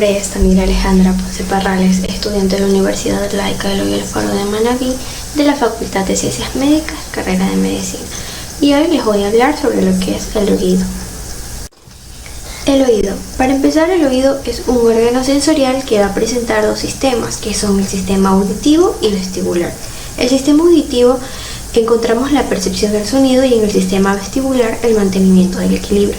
nombre es Tamira Alejandra Ponce Parrales, estudiante de la Universidad Laica Eloy Alfaro de Manabí, de la Facultad de Ciencias Médicas, carrera de Medicina. Y hoy les voy a hablar sobre lo que es el oído. El oído. Para empezar, el oído es un órgano sensorial que va a presentar dos sistemas, que son el sistema auditivo y vestibular. El sistema auditivo encontramos la percepción del sonido y en el sistema vestibular el mantenimiento del equilibrio.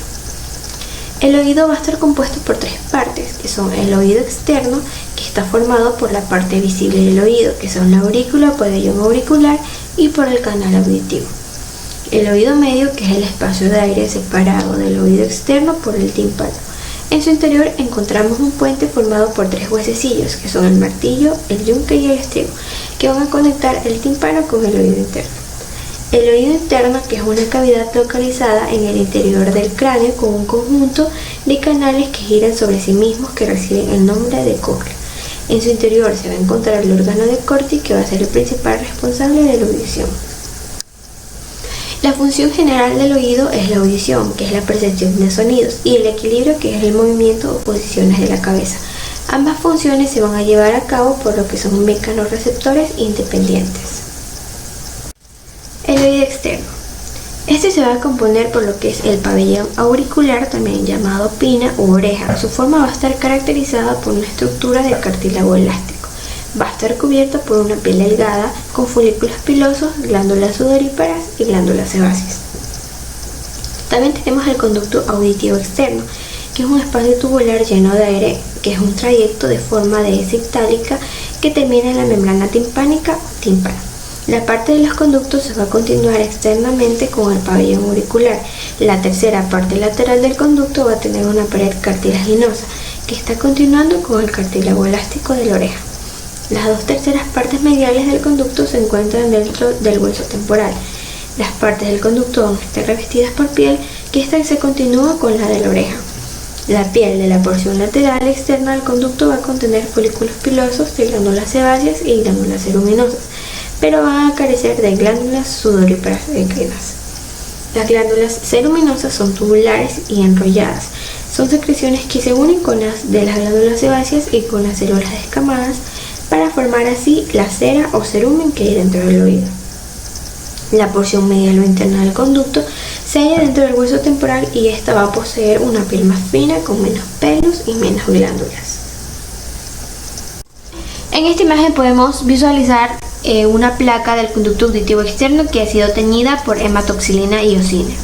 El oído va a estar compuesto por tres partes, que son el oído externo, que está formado por la parte visible del oído, que son la aurícula o pabellón auricular, y por el canal auditivo. El oído medio, que es el espacio de aire separado del oído externo por el tímpano. En su interior encontramos un puente formado por tres huesecillos, que son el martillo, el yunque y el estribo, que van a conectar el tímpano con el oído interno. El oído interno, que es una cavidad localizada en el interior del cráneo con un conjunto de canales que giran sobre sí mismos que reciben el nombre de cóclea. En su interior se va a encontrar el órgano de Corti, que va a ser el principal responsable de la audición. La función general del oído es la audición, que es la percepción de sonidos, y el equilibrio, que es el movimiento o posiciones de la cabeza. Ambas funciones se van a llevar a cabo por lo que son mecanorreceptores independientes. El oído externo. Este se va a componer por lo que es el pabellón auricular, también llamado pina u oreja. Su forma va a estar caracterizada por una estructura de cartílago elástico. Va a estar cubierta por una piel delgada con folículos pilosos, glándulas sudoríparas y glándulas sebáceas. También tenemos el conducto auditivo externo, que es un espacio tubular lleno de aire, que es un trayecto de forma de S itálica que termina en la membrana timpánica o tímpano. La parte de los conductos se va a continuar externamente con el pabellón auricular. La tercera parte lateral del conducto va a tener una pared cartilaginosa que está continuando con el cartílago elástico de la oreja. Las dos terceras partes mediales del conducto se encuentran dentro del hueso temporal. Las partes del conducto van a estar revestidas por piel, que esta se continúa con la de la oreja. La piel de la porción lateral externa del conducto va a contener folículos pilosos de glándulas sebáceas y glándulas ceruminosas, pero van a carecer de glándulas sudoríparas enteras. Las glándulas ceruminosas son tubulares y enrolladas. Son secreciones que se unen con las de las glándulas sebáceas y con las células descamadas para formar así la cera o cerumen que hay dentro del oído. La porción medial o interna del conducto se halla dentro del hueso temporal y esta va a poseer una piel más fina con menos pelos y menos glándulas. En esta imagen podemos visualizar una placa del conducto auditivo externo que ha sido teñida por hematoxilina y eosine.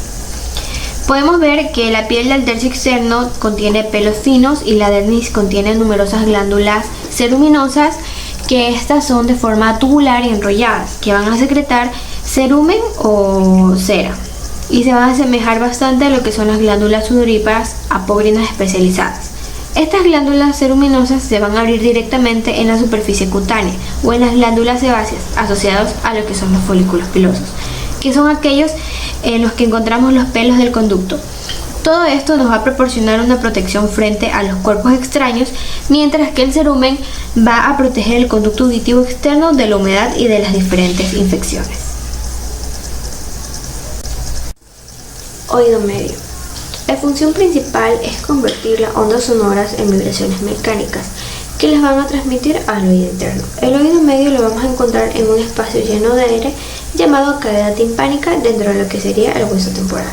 Podemos ver que la piel del tercio externo contiene pelos finos y la dermis contiene numerosas glándulas ceruminosas, que estas son de forma tubular y enrolladas, que van a secretar cerumen o cera y se van a asemejar bastante a lo que son las glándulas sudoríparas apócrinas especializadas. Estas glándulas ceruminosas se van a abrir directamente en la superficie cutánea o en las glándulas sebáceas asociados a lo que son los folículos pilosos, que son aquellos en los que encontramos los pelos del conducto. Todo esto nos va a proporcionar una protección frente a los cuerpos extraños, mientras que el cerumen va a proteger el conducto auditivo externo de la humedad y de las diferentes infecciones. Oído medio. La función principal es convertir las ondas sonoras en vibraciones mecánicas que las van a transmitir al oído interno. El oído medio lo vamos a encontrar en un espacio lleno de aire llamado cavidad timpánica dentro de lo que sería el hueso temporal.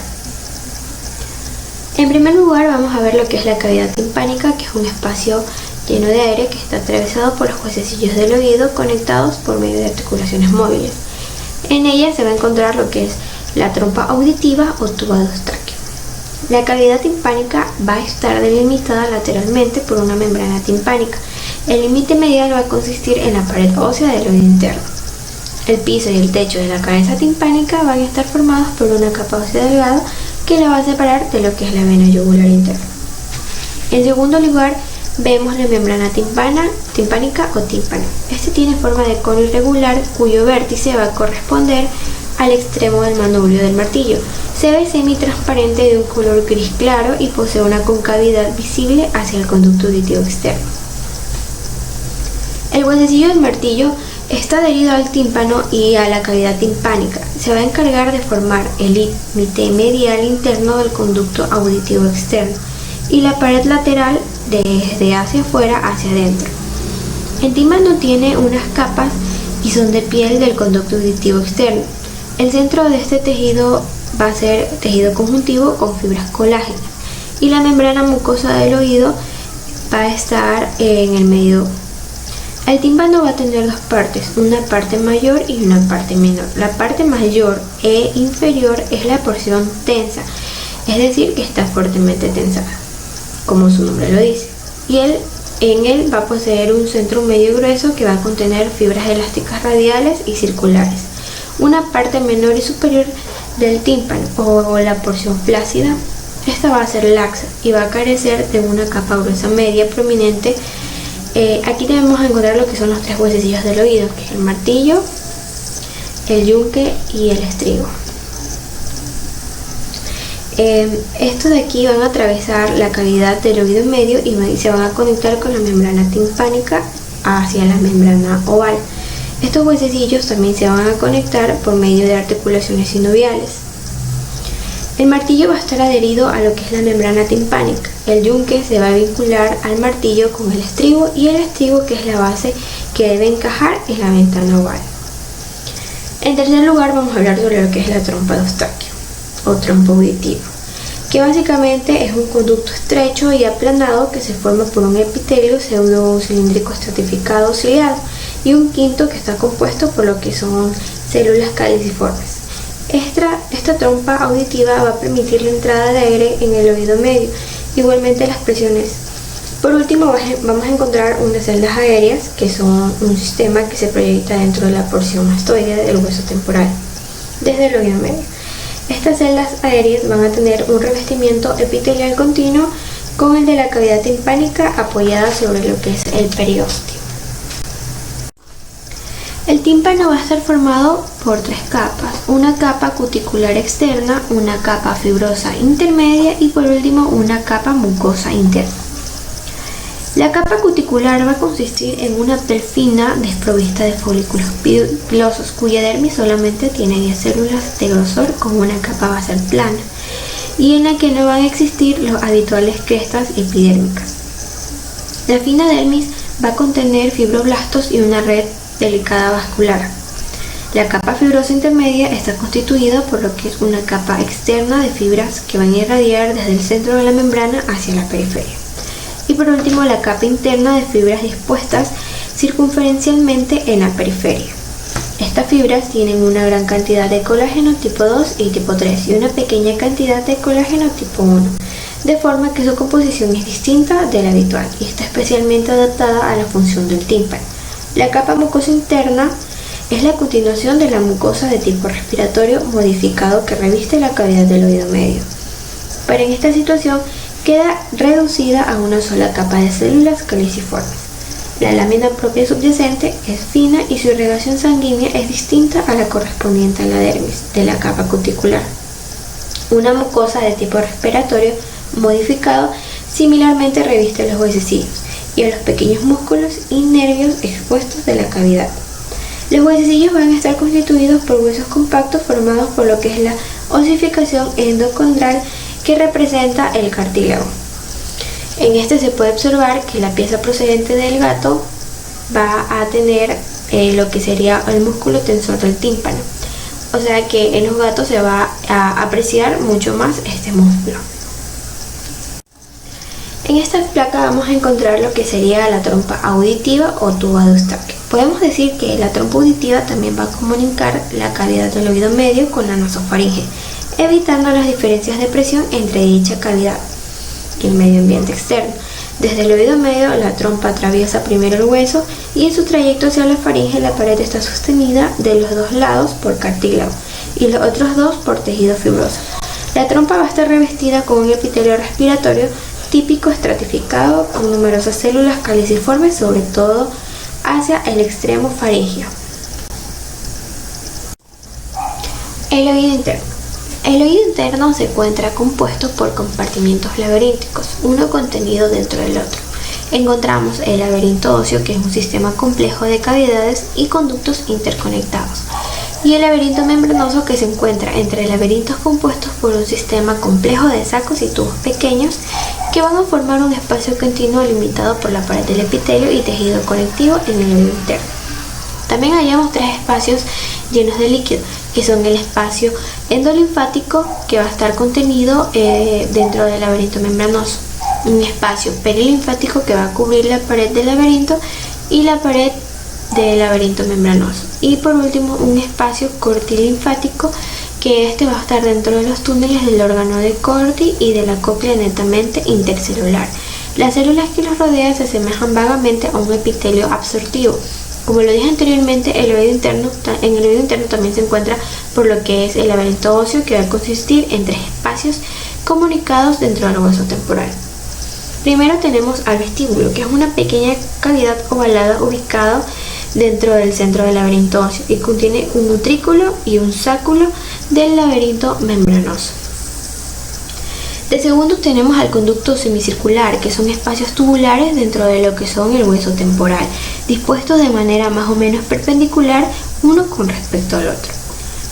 En primer lugar vamos a ver lo que es la cavidad timpánica, que es un espacio lleno de aire que está atravesado por los huesecillos del oído conectados por medio de articulaciones móviles. En ella se va a encontrar lo que es la trompa auditiva o tubo eustráqueo. La cavidad timpánica va a estar delimitada lateralmente por una membrana timpánica. El límite medial va a consistir en la pared ósea del oído interno. El piso y el techo de la cabeza timpánica van a estar formados por una capa ósea delgada que la va a separar de lo que es la vena yugular interna. En segundo lugar, vemos la membrana timpánica o tímpano. Este tiene forma de cono irregular cuyo vértice va a corresponder al extremo del manubrio del martillo. Se ve semitransparente de un color gris claro y posee una concavidad visible hacia el conducto auditivo externo. El huesecillo del martillo está adherido al tímpano y a la cavidad timpánica. Se va a encargar de formar el límite medial interno del conducto auditivo externo y la pared lateral desde hacia afuera hacia adentro. El tímpano tiene unas capas y son de piel del conducto auditivo externo. El centro de este tejido va a ser tejido conjuntivo con fibras colágenas y la membrana mucosa del oído va a estar en el medio. El tímpano va a tener dos partes, una parte mayor y una parte menor. La parte mayor e inferior es la porción tensa, es decir, que está fuertemente tensada, como su nombre lo dice. Y en él va a poseer un centro medio grueso que va a contener fibras elásticas radiales y circulares. Una parte menor y superior del tímpano o la porción flácida, esta va a ser laxa y va a carecer de una capa gruesa media prominente. Aquí debemos encontrar lo que son los tres huesecillos del oído, que es el martillo, el yunque y el estribo. Estos de aquí van a atravesar la cavidad del oído medio y se van a conectar con la membrana timpánica hacia la membrana oval. Estos huesecillos también se van a conectar por medio de articulaciones sinoviales. El martillo va a estar adherido a lo que es la membrana timpánica. El yunque se va a vincular al martillo con el estribo y el estribo, que es la base que debe encajar en la ventana oval. En tercer lugar vamos a hablar sobre lo que es la trompa de Eustaquio o trompa auditiva, que básicamente es un conducto estrecho y aplanado que se forma por un epitelio pseudocilíndrico estratificado ciliado y un quinto que está compuesto por lo que son células caliciformes. Esta trompa auditiva va a permitir la entrada de aire en el oído medio, igualmente las presiones. Por último vamos a encontrar unas celdas aéreas, que son un sistema que se proyecta dentro de la porción mastoidea del hueso temporal, desde el oído medio. Estas celdas aéreas van a tener un revestimiento epitelial continuo con el de la cavidad timpánica apoyada sobre lo que es el periósteo. El tímpano va a estar formado por tres capas, una capa cuticular externa, una capa fibrosa intermedia y por último una capa mucosa interna. La capa cuticular va a consistir en una piel fina desprovista de folículos pilosos, cuya dermis solamente tiene 10 células de grosor con una capa basal plana y en la que no van a existir los habituales crestas epidérmicas. La fina dermis va a contener fibroblastos y una red delicada vascular. La capa fibrosa intermedia está constituida por lo que es una capa externa de fibras que van a irradiar desde el centro de la membrana hacia la periferia. Y por último, la capa interna de fibras dispuestas circunferencialmente en la periferia. Estas fibras tienen una gran cantidad de colágeno tipo 2 y tipo 3 y una pequeña cantidad de colágeno tipo 1, de forma que su composición es distinta de la habitual y está especialmente adaptada a la función del tímpano. La capa mucosa interna es la continuación de la mucosa de tipo respiratorio modificado que reviste la cavidad del oído medio, pero en esta situación queda reducida a una sola capa de células caliciformes. La lámina propia subyacente es fina y su irrigación sanguínea es distinta a la correspondiente a la dermis de la capa cuticular. Una mucosa de tipo respiratorio modificado similarmente reviste los huesecillos y a los pequeños músculos y nervios expuestos de la cavidad. Los huesecillos van a estar constituidos por huesos compactos formados por lo que es la osificación endocondral que representa el cartílago. En este se puede observar que la pieza procedente del gato va a tener lo que sería el músculo tensor del tímpano. O sea que en los gatos se va a apreciar mucho más este músculo. En esta placa vamos a encontrar lo que sería la trompa auditiva o tuba de Eustaquio. Podemos decir que la trompa auditiva también va a comunicar la cavidad del oído medio con la nasofaringe, evitando las diferencias de presión entre dicha cavidad y el medio ambiente externo. Desde el oído medio, la trompa atraviesa primero el hueso y en su trayecto hacia la faringe la pared está sostenida de los dos lados por cartílago y los otros dos por tejido fibroso. La trompa va a estar revestida con un epitelio respiratorio típico estratificado con numerosas células caliciformes, sobre todo hacia el extremo faríngeo. El oído interno. El oído interno se encuentra compuesto por compartimientos laberínticos, uno contenido dentro del otro. Encontramos el laberinto óseo, que es un sistema complejo de cavidades y conductos interconectados, y el laberinto membranoso, que se encuentra entre laberintos compuestos por un sistema complejo de sacos y tubos pequeños que van a formar un espacio continuo limitado por la pared del epitelio y tejido conectivo en el oído interno. También hallamos 3 espacios llenos de líquido, que son el espacio endolinfático, que va a estar contenido dentro del laberinto membranoso, un espacio perilinfático que va a cubrir la pared del laberinto y la pared del laberinto membranoso, y por último un espacio cortilinfático, que este va a estar dentro de los túneles del órgano de Corti y de la cóclea netamente intercelular. Las células que los rodean se asemejan vagamente a un epitelio absortivo. Como lo dije anteriormente, en el oído interno también se encuentra por lo que es el laberinto óseo, que va a consistir en 3 espacios comunicados dentro del hueso temporal. Primero tenemos al vestíbulo, que es una pequeña cavidad ovalada ubicada dentro del centro del laberinto óseo y contiene un utrículo y un sáculo del laberinto membranoso. De segundo tenemos al conducto semicircular, que son espacios tubulares dentro de lo que son el hueso temporal, dispuestos de manera más o menos perpendicular uno con respecto al otro.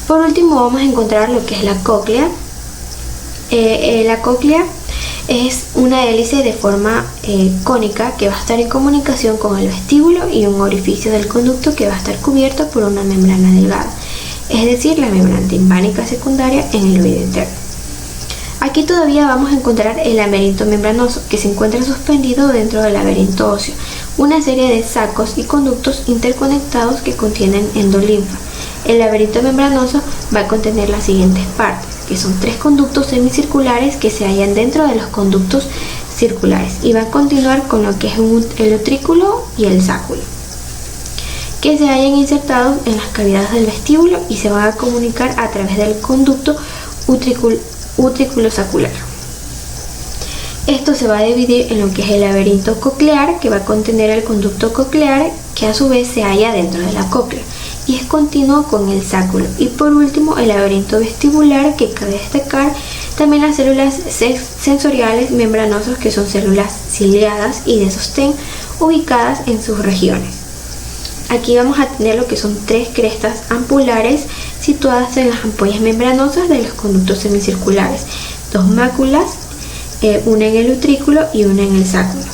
Por último vamos a encontrar lo que es la cóclea. La cóclea es una hélice de forma cónica que va a estar en comunicación con el vestíbulo y un orificio del conducto que va a estar cubierto por una membrana delgada, es decir, la membrana timpánica secundaria en el oído interno. Aquí todavía vamos a encontrar el laberinto membranoso, que se encuentra suspendido dentro del laberinto óseo, una serie de sacos y conductos interconectados que contienen endolinfa. El laberinto membranoso va a contener las siguientes partes, que son 3 conductos semicirculares que se hallan dentro de los conductos circulares, y va a continuar con lo que es el utrículo y el sáculo, que se hallan insertados en las cavidades del vestíbulo y se van a comunicar a través del conducto utrículo-sacular. Esto se va a dividir en lo que es el laberinto coclear, que va a contener el conducto coclear, que a su vez se halla dentro de la cóclea y es continuo con el sáculo. Y por último el laberinto vestibular, que cabe destacar también las células sensoriales membranosas, que son células ciliadas y de sostén ubicadas en sus regiones. Aquí vamos a tener lo que son 3 crestas ampulares situadas en las ampollas membranosas de los conductos semicirculares, 2 máculas, una en el utrículo y una en el sáculo,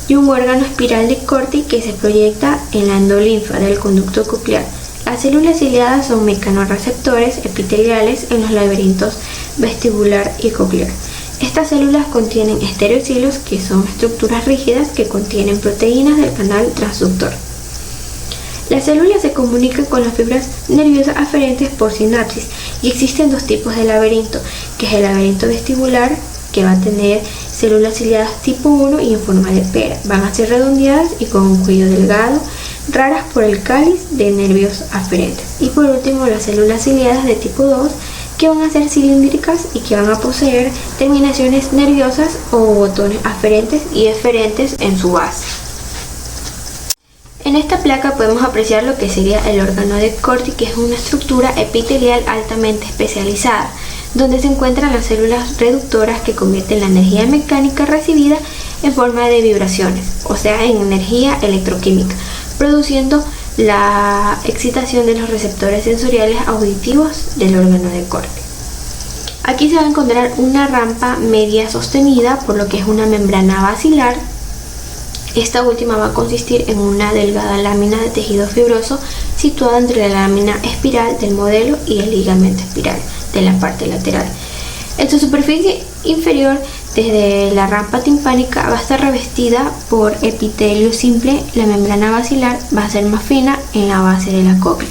y un órgano espiral de Corti que se proyecta en la endolinfa del conducto coclear. Las células ciliadas son mecanorreceptores epiteliales en los laberintos vestibular y coclear. Estas células contienen estereocilos, que son estructuras rígidas que contienen proteínas del canal transductor. Las células se comunican con las fibras nerviosas aferentes por sinapsis, y existen 2 tipos de laberinto, que es el laberinto vestibular, que va a tener células ciliadas tipo 1 y en forma de pera. Van a ser redondeadas y con un cuello delgado, raras por el cáliz de nervios aferentes. Y por último las células ciliadas de tipo 2, que van a ser cilíndricas y que van a poseer terminaciones nerviosas o botones aferentes y eferentes en su base. En esta placa podemos apreciar lo que sería el órgano de Corti, que es una estructura epitelial altamente especializada, donde se encuentran las células reductoras que convierten la energía mecánica recibida en forma de vibraciones, o sea, en energía electroquímica, produciendo la excitación de los receptores sensoriales auditivos del órgano de Corti. Aquí se va a encontrar una rampa media sostenida por lo que es una membrana basilar. Esta última va a consistir en una delgada lámina de tejido fibroso situada entre la lámina espiral del modelo y el ligamento espiral de la parte lateral. En su superficie inferior, desde la rampa timpánica, va a estar revestida por epitelio simple. La membrana basilar va a ser más fina en la base de la cóclea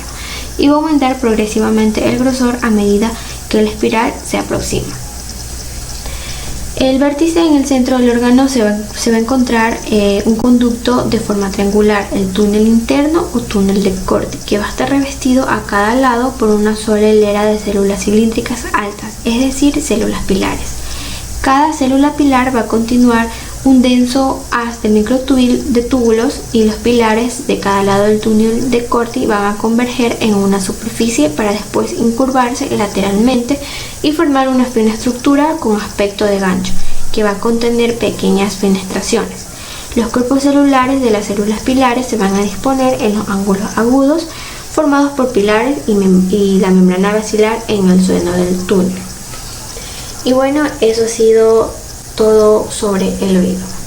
y va a aumentar progresivamente el grosor a medida que la espiral se aproxima. El vértice en el centro del órgano se va a encontrar un conducto de forma triangular, el túnel interno o túnel de Corti, que va a estar revestido a cada lado por una sola hilera de células cilíndricas altas, es decir, células pilares. Cada célula pilar va a continuar un denso haz de microtúbulos, y los pilares de cada lado del túnel de Corti van a converger en una superficie para después incurvarse lateralmente y formar una fina estructura con aspecto de gancho, que va a contener pequeñas fenestraciones. Los cuerpos celulares de las células pilares se van a disponer en los ángulos agudos formados por pilares y la membrana basilar en el seno del túnel. Y bueno, eso ha sido todo sobre el oído.